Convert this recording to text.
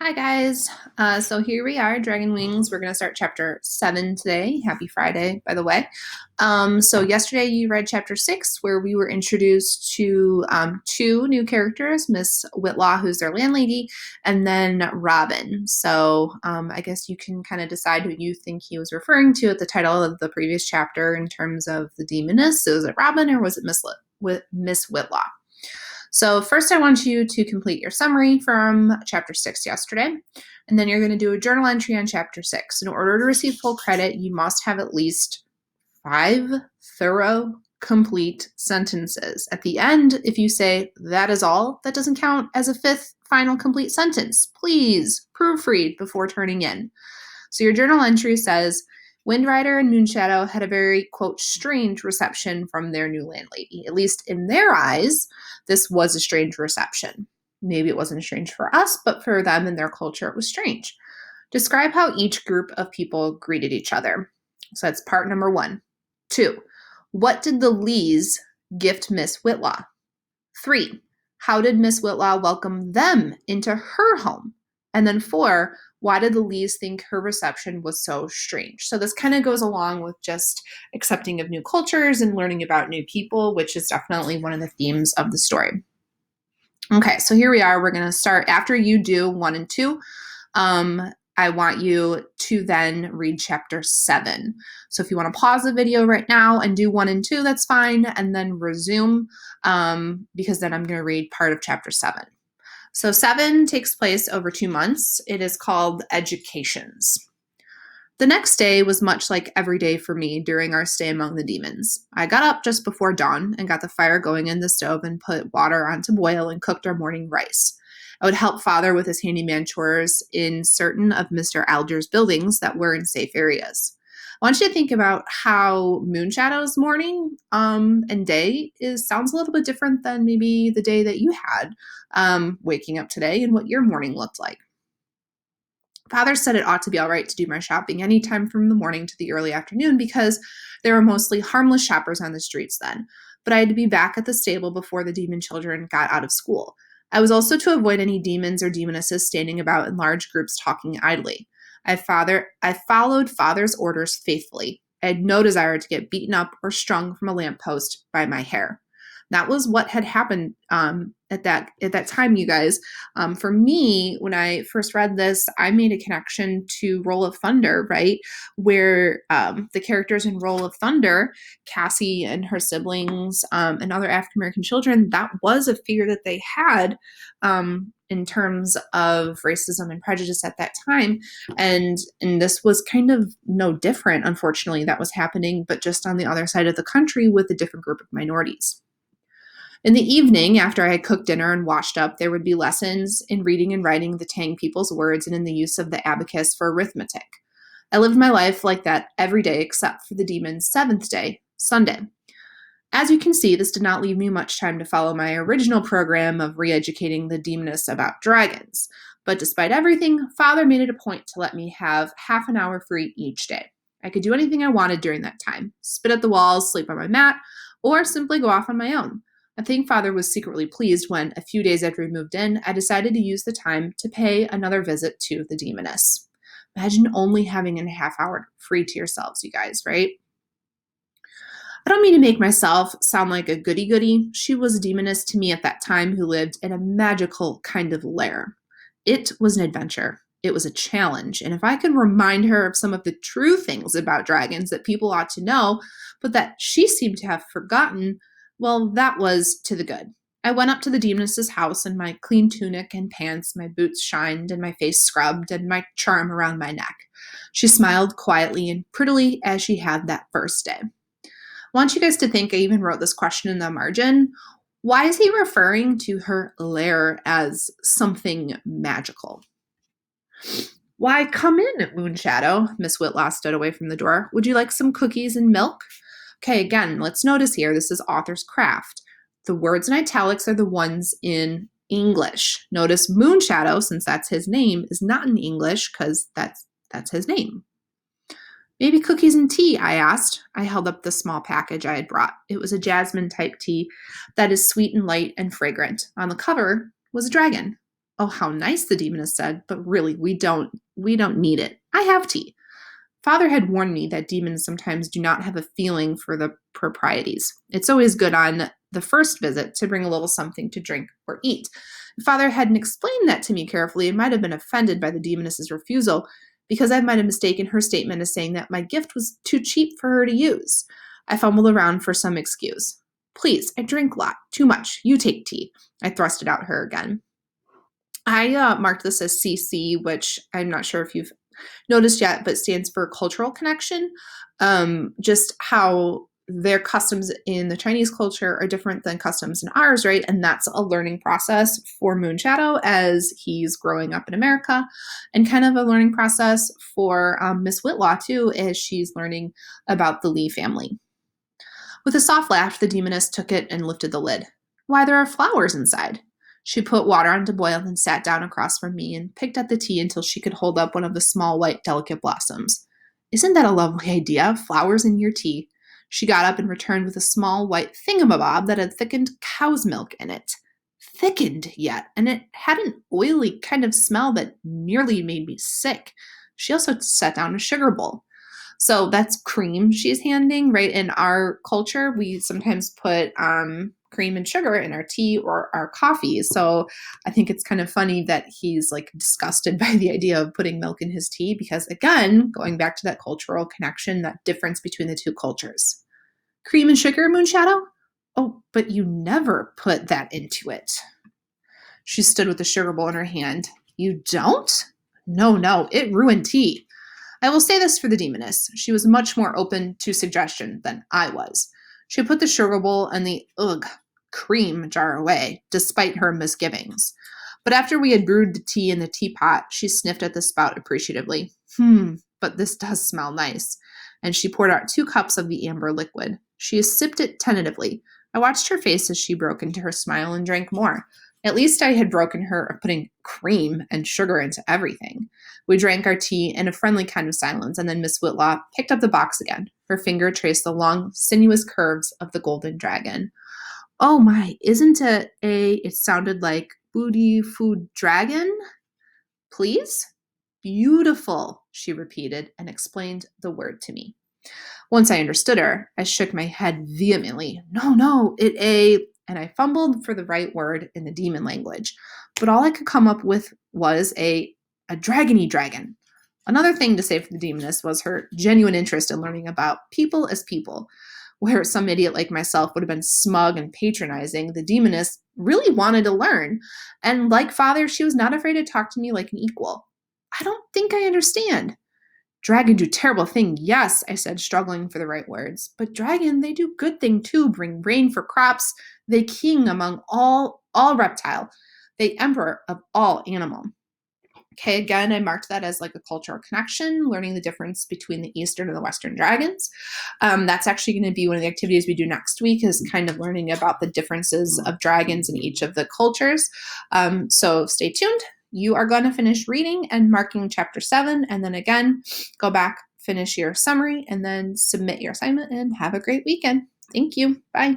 Hi guys. So here we are, Dragonwings. We're going to start chapter 7 today. Happy Friday, by the way. So yesterday you read chapter 6, where we were introduced to two new characters, Miss Whitlaw, who's their landlady, and then Robin. So I guess you can kind of decide who you think he was referring to at the title of the previous chapter in terms of the demoness. So was it Robin or was it Miss Whitlaw? So first I want you to complete your summary from chapter 6 yesterday, and then you're going to do a journal entry on chapter 6. In order to receive full credit, you must have at least 5 thorough, complete sentences. At the end, if you say, that is all, that doesn't count as a 5th final complete sentence. Please proofread before turning in. So your journal entry says, Windrider and Moonshadow had a very, quote, strange reception from their new landlady. At least in their eyes, this was a strange reception. Maybe it wasn't strange for us, but for them and their culture, it was strange. Describe how each group of people greeted each other. So that's part number 1. 2, what did the Lees gift Miss Whitlaw? 3, how did Miss Whitlaw welcome them into her home? And then 4, why did the Lees think her reception was so strange? So this kind of goes along with just accepting of new cultures and learning about new people, which is definitely one of the themes of the story. Okay, so here we are. We're going to start after you do 1 and 2. I want you to then read chapter 7. So if you want to pause the video right now and do 1 and 2, that's fine, and then resume because then I'm going to read part of chapter 7. So 7 takes place over 2 months. It is called Educations. The next day was much like every day for me during our stay among the demons. I got up just before dawn and got the fire going in the stove and put water on to boil and cooked our morning rice. I would help Father with his handyman chores in certain of Mr. Alger's buildings that were in safe areas. I want you to think about how Moonshadow's morning and day sounds a little bit different than maybe the day that you had waking up today and what your morning looked like. Father said it ought to be all right to do my shopping anytime from the morning to the early afternoon because there were mostly harmless shoppers on the streets then, but I had to be back at the stable before the demon children got out of school. I was also to avoid any demons or demonesses standing about in large groups talking idly. I followed Father's orders faithfully. I had no desire to get beaten up or strung from a lamppost by my hair. That was what had happened at that time, you guys. For me, when I first read this, I made a connection to Roll of Thunder, right? Where the characters in Roll of Thunder, Cassie and her siblings and other African-American children, that was a fear that they had in terms of racism and prejudice at that time. And this was kind of no different, unfortunately, that was happening, but just on the other side of the country with a different group of minorities. In the evening, after I had cooked dinner and washed up, there would be lessons in reading and writing the Tang people's words and in the use of the abacus for arithmetic. I lived my life like that every day except for the demon's 7th day, Sunday. As you can see, this did not leave me much time to follow my original program of re-educating the demoness about dragons. But despite everything, Father made it a point to let me have half an hour free each day. I could do anything I wanted during that time, spit at the walls, sleep on my mat, or simply go off on my own. I think Father was secretly pleased when, a few days after we moved in, I decided to use the time to pay another visit to the demoness. Imagine only having a half hour free to yourselves, you guys, right? I don't mean to make myself sound like a goody-goody. She was a demoness to me at that time who lived in a magical kind of lair. It was an adventure. It was a challenge. And if I could remind her of some of the true things about dragons that people ought to know, but that she seemed to have forgotten, well, that was to the good. I went up to the demoness's house in my clean tunic and pants, my boots shined, and my face scrubbed, and my charm around my neck. She smiled quietly and prettily as she had that first day. I want you guys to think, I even wrote this question in the margin. Why is he referring to her lair as something magical? Why, come in, Moonshadow. Miss Whitlaw stood away from the door. Would you like some cookies and milk? Okay, again, let's notice here, this is author's craft. The words in italics are the ones in English. Notice Moonshadow, since that's his name, is not in English because that's his name. Maybe cookies and tea, I asked. I held up the small package I had brought. It was a jasmine-type tea that is sweet and light and fragrant. On the cover was a dragon. Oh, how nice, the demoness said, but really, we don't need it. I have tea. Father had warned me that demons sometimes do not have a feeling for the proprieties. It's always good on the first visit to bring a little something to drink or eat. If Father hadn't explained that to me carefully, I might have been offended by the demoness's refusal, because I might have mistaken her statement as saying that my gift was too cheap for her to use. I fumbled around for some excuse. Please, I drink a lot. Too much. You take tea. I thrusted out her again. I marked this as CC, which I'm not sure if you've noticed yet, but stands for cultural connection. Just how their customs in the Chinese culture are different than customs in ours, right? And that's a learning process for Moonshadow as he's growing up in America, and kind of a learning process for Miss Whitlaw, too, as she's learning about the Lee family. With a soft laugh, the demoness took it and lifted the lid. Why, there are flowers inside. She put water on to boil, then sat down across from me and picked at the tea until she could hold up one of the small, white, delicate blossoms. Isn't that a lovely idea? Flowers in your tea. She got up and returned with a small, white thingamabob that had thickened cow's milk in it. Thickened yet, and it had an oily kind of smell that nearly made me sick. She also set down a sugar bowl. So that's cream she's handing, right? In our culture, we sometimes put cream and sugar in our tea or our coffee. So I think it's kind of funny that he's like disgusted by the idea of putting milk in his tea, because again, going back to that cultural connection, that difference between the two cultures. Cream and sugar, Moonshadow? Oh, but you never put that into it. She stood with the sugar bowl in her hand. You don't? No, it ruined tea. I will say this for the demoness. She was much more open to suggestion than I was. She put the sugar bowl and the cream jar away, despite her misgivings. But after we had brewed the tea in the teapot, she sniffed at the spout appreciatively. But this does smell nice. And she poured out 2 cups of the amber liquid. She sipped it tentatively. I watched her face as she broke into her smile and drank more. At least I had broken her of putting cream and sugar into everything. We drank our tea in a friendly kind of silence, and then Miss Whitlaw picked up the box again. Her finger traced the long, sinuous curves of the golden dragon. Oh my, isn't it it sounded like booty food dragon? Please? Beautiful, she repeated and explained the word to me. Once I understood her, I shook my head vehemently. No, and I fumbled for the right word in the demon language. But all I could come up with was a dragony dragon. Another thing to say for the demoness was her genuine interest in learning about people as people. Where some idiot like myself would have been smug and patronizing, the demoness really wanted to learn. And like Father, she was not afraid to talk to me like an equal. I don't think I understand. Dragon do terrible thing, yes, I said, struggling for the right words. But dragon, they do good thing too, bring rain for crops. They king among all reptile. They emperor of all animal. Okay, again, I marked that as like a cultural connection, learning the difference between the Eastern and the Western dragons. That's actually going to be one of the activities we do next week, is kind of learning about the differences of dragons in each of the cultures. So stay tuned. You are going to finish reading and marking chapter 7, and then again, go back, finish your summary, and then submit your assignment, and have a great weekend. Thank you. Bye.